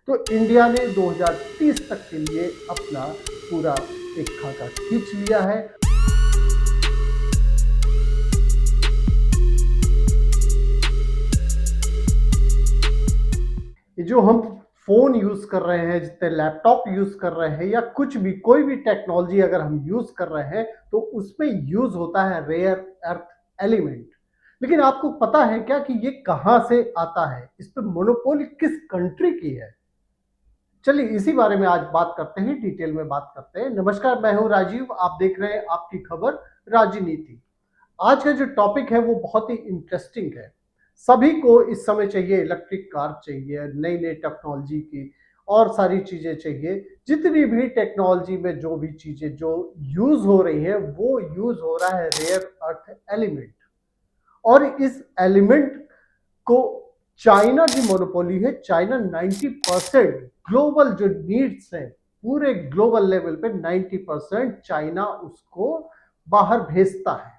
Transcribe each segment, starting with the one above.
तो इंडिया ने 2030 तक के लिए अपना पूरा एक खाका खींच लिया है। ये जो हम फोन यूज कर रहे हैं, जितने लैपटॉप यूज कर रहे हैं या कुछ भी कोई भी टेक्नोलॉजी अगर हम यूज कर रहे हैं तो उसमें यूज होता है रेयर अर्थ एलिमेंट। लेकिन आपको पता है क्या कि ये कहां से आता है, इस पे मोनोपोली किस कंट्री की है? चलिए इसी बारे में आज बात करते हैं, डिटेल में बात करते हैं। नमस्कार, मैं हूं राजीव, आप देख रहे हैं आपकी खबर राजनीति। आज का जो टॉपिक है वो बहुत ही इंटरेस्टिंग है। सभी को इस समय चाहिए इलेक्ट्रिक कार, चाहिए नई नई टेक्नोलॉजी की और सारी चीजें चाहिए। जितनी भी टेक्नोलॉजी में जो भी चीजें जो यूज हो रही है वो यूज हो रहा है रेयर अर्थ एलिमेंट। और इस एलिमेंट को चाइना की मोनोपोली है। चाइना 90% ग्लोबल जो नीड्स है, पूरे ग्लोबल लेवल पे 90% चाइना उसको बाहर भेजता है।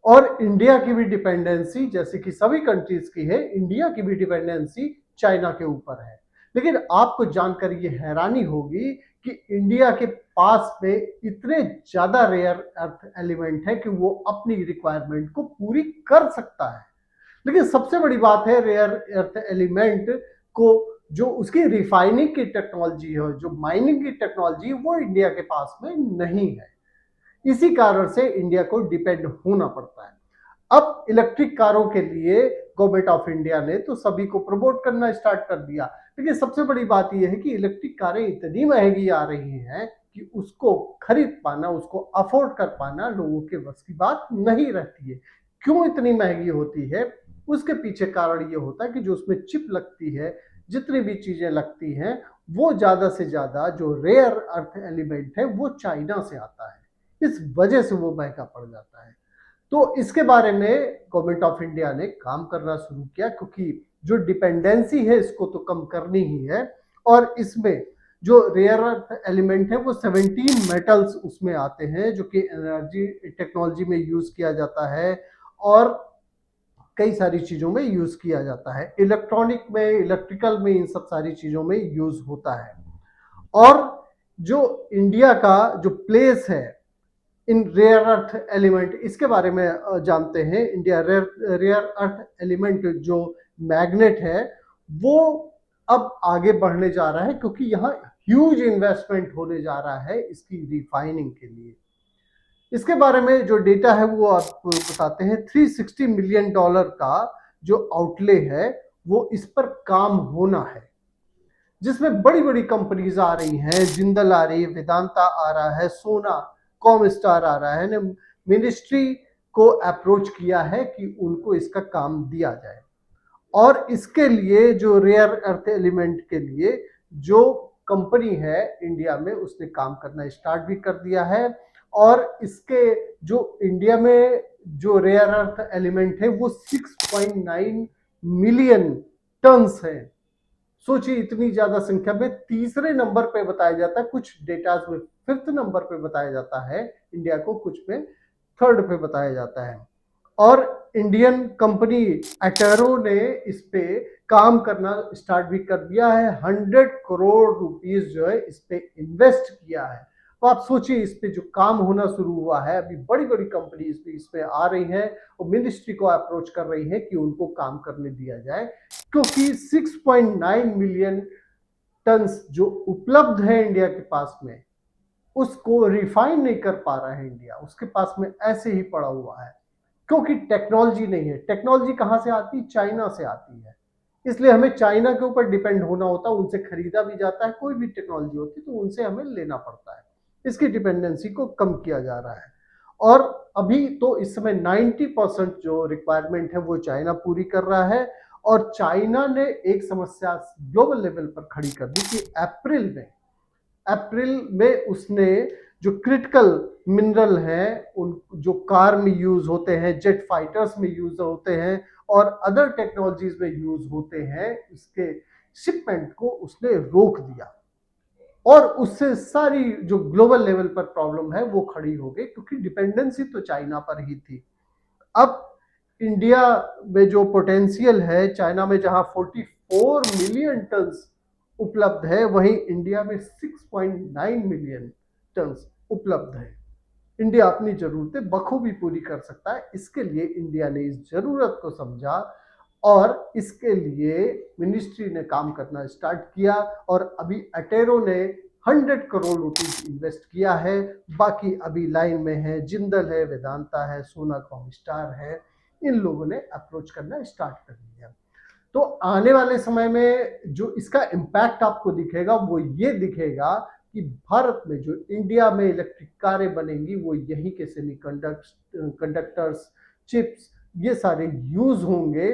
और इंडिया की भी डिपेंडेंसी, जैसे कि सभी कंट्रीज की है, इंडिया की भी डिपेंडेंसी चाइना के ऊपर है। लेकिन आपको जानकर ये हैरानी होगी कि इंडिया के पास में इतने ज्यादा रेयर अर्थ एलिमेंट है कि वो अपनी रिक्वायरमेंट को पूरी कर सकता है। लेकिन सबसे बड़ी बात है रेयर अर्थ एलिमेंट को जो उसकी रिफाइनिंग की टेक्नोलॉजी है, जो माइनिंग की टेक्नोलॉजी, वो इंडिया के पास में नहीं है। इसी कारण से इंडिया को डिपेंड होना पड़ता है। अब इलेक्ट्रिक कारों के लिए गवर्नमेंट ऑफ इंडिया ने तो सभी को प्रमोट करना स्टार्ट कर दिया। लेकिन सबसे बड़ी बात यह है कि इलेक्ट्रिक कारें इतनी महंगी आ रही हैं कि उसको खरीद पाना, उसको अफोर्ड कर पाना लोगों के बस की बात नहीं रहती है। क्यों इतनी महंगी होती है? उसके पीछे कारण ये होता है कि जो उसमें चिप लगती है, जितनी भी चीजें लगती हैं, वो ज्यादा से ज्यादा जो रेयर अर्थ एलिमेंट है वो चाइना से आता है। इस वजह से वो महंगा पड़ जाता है। तो इसके बारे में गवर्नमेंट ऑफ इंडिया ने काम करना शुरू किया, क्योंकि जो डिपेंडेंसी है इसको तो कम करनी ही है। और इसमें जो रेयर अर्थ एलिमेंट है वो 17 मेटल्स उसमें आते हैं, जो कि एनर्जी टेक्नोलॉजी में यूज किया जाता है और कई सारी चीजों में यूज किया जाता है। इलेक्ट्रॉनिक में, इलेक्ट्रिकल में, इन सब सारी चीजों में यूज होता है। और जो इंडिया का जो प्लेस है इन रेयर अर्थ एलिमेंट, इसके बारे में जानते हैं। इंडिया रेयर अर्थ एलिमेंट जो मैग्नेट है वो अब आगे बढ़ने जा रहा है, क्योंकि यहाँ ह्यूज इन्वेस्टमेंट होने जा रहा है इसकी रिफाइनिंग के लिए। इसके बारे में जो डेटा है वो आपको बताते हैं। $360 मिलियन का जो आउटले है वो इस पर काम होना है, जिसमें बड़ी बड़ी कंपनीज आ रही हैं। जिंदल आ रही है, वेदांता आ रहा है, सोना कॉम स्टार आ रहा है ने मिनिस्ट्री को अप्रोच किया है कि उनको इसका काम दिया जाए। और इसके लिए जो रेयर अर्थ एलिमेंट के लिए जो कंपनी है इंडिया में, उसने काम करना स्टार्ट भी कर दिया है। और इसके जो इंडिया में जो रेयर अर्थ एलिमेंट है वो 6.9 मिलियन टन्स है। सोचिए, इतनी ज्यादा संख्या में तीसरे नंबर पे बताया जाता है, कुछ डेटा में फिफ्थ नंबर पे बताया जाता है इंडिया को, कुछ में थर्ड पे बताया जाता है। और इंडियन कंपनी एटेरो ने इस पे काम करना स्टार्ट भी कर दिया है। 100 करोड़ रुपीस जो है इस पे इन्वेस्ट किया है। तो आप सोचिए, इस पे जो काम होना शुरू हुआ है, अभी बड़ी बड़ी कंपनी इस पे आ रही हैं और मिनिस्ट्री को अप्रोच कर रही है कि उनको काम करने दिया जाए, क्योंकि 6.9 मिलियन टन्स जो उपलब्ध है इंडिया के पास में, उसको रिफाइन नहीं कर पा रहा है इंडिया। उसके पास में ऐसे ही पड़ा हुआ है, क्योंकि टेक्नोलॉजी नहीं है। टेक्नोलॉजी कहां से आती? चाइना से आती है। इसलिए हमें चाइना के ऊपर डिपेंड होना होता है। उनसे खरीदा भी जाता है, कोई भी टेक्नोलॉजी होती है तो उनसे हमें लेना पड़ता है। इसकी डिपेंडेंसी को कम किया जा रहा है। और अभी तो इस समय 90% जो रिक्वायरमेंट है वो चाइना पूरी कर रहा है। और चाइना ने एक समस्या ग्लोबल लेवल पर खड़ी कर दी कि अप्रैल में उसने जो क्रिटिकल मिनरल है, उन जो कार में यूज होते हैं, जेट फाइटर्स में यूज होते हैं और अदर टेक्नोलॉजीज में यूज होते हैं, इसके शिपमेंट को उसने रोक दिया। और उससे सारी जो ग्लोबल लेवल पर प्रॉब्लम है वो खड़ी हो गई, क्योंकि डिपेंडेंसी तो चाइना पर ही थी। अब इंडिया में जो पोटेंशियल है, चाइना में जहां 44 मिलियन टन उपलब्ध है, वहीं इंडिया में 6.9 मिलियन टन उपलब्ध है। इंडिया अपनी ज़रूरतें बखूबी पूरी कर सकता है। इसके लिए इंडिया ने इस ज़रूरत को समझा और इसके लिए मिनिस्ट्री ने काम करना स्टार्ट किया और अभी अटेरो ने 100 करोड़ रुपीस इन्वेस्ट किया है। बाकी अभी लाइन में है, जिंदल है, वेदांता है, सोनाकॉम स्टार है, इन लोगों ने अप्रोच करना स्टार्ट कर दिया। तो आने वाले समय में जो इसका इम्पैक्ट आपको दिखेगा वो ये दिखेगा कि भारत में जो इंडिया में इलेक्ट्रिक कारें बनेंगी वो यहीं के कंडक्टर्स, चिप्स, ये सारे यूज होंगे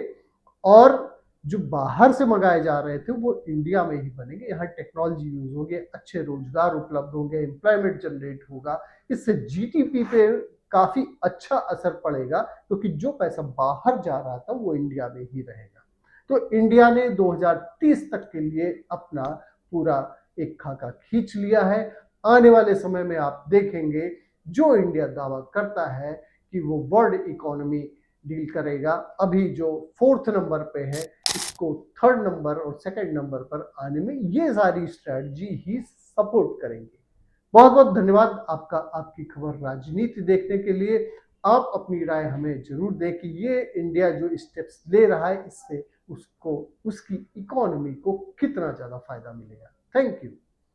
और जो बाहर से मंगाए जा रहे थे वो इंडिया में ही बनेंगे। यहाँ टेक्नोलॉजी यूज होंगे, अच्छे रोजगार उपलब्ध होंगे, एम्प्लॉयमेंट जनरेट होगा। इससे जीडीपी पे काफी अच्छा असर पड़ेगा क्योंकि जो पैसा बाहर जा रहा था वो इंडिया में ही रहेगा। तो इंडिया ने 2030 तक के लिए अपना पूरा एक खाका खींच लिया है। आने वाले समय में आप देखेंगे जो इंडिया दावा करता है कि वो वर्ल्ड इकोनॉमी डील करेगा, अभी जो 4th नंबर पे है, इसको 3rd नंबर और 2nd नंबर पर आने में ये सारी स्ट्रैटेजी ही सपोर्ट करेंगे। बहुत बहुत धन्यवाद आपका, आपकी खबर राजनीति देखने के लिए। आप अपनी राय हमें जरूर दें कि ये इंडिया जो स्टेप्स ले रहा है इससे उसको, उसकी इकोनॉमी को कितना ज्यादा फायदा मिलेगा। Thank you.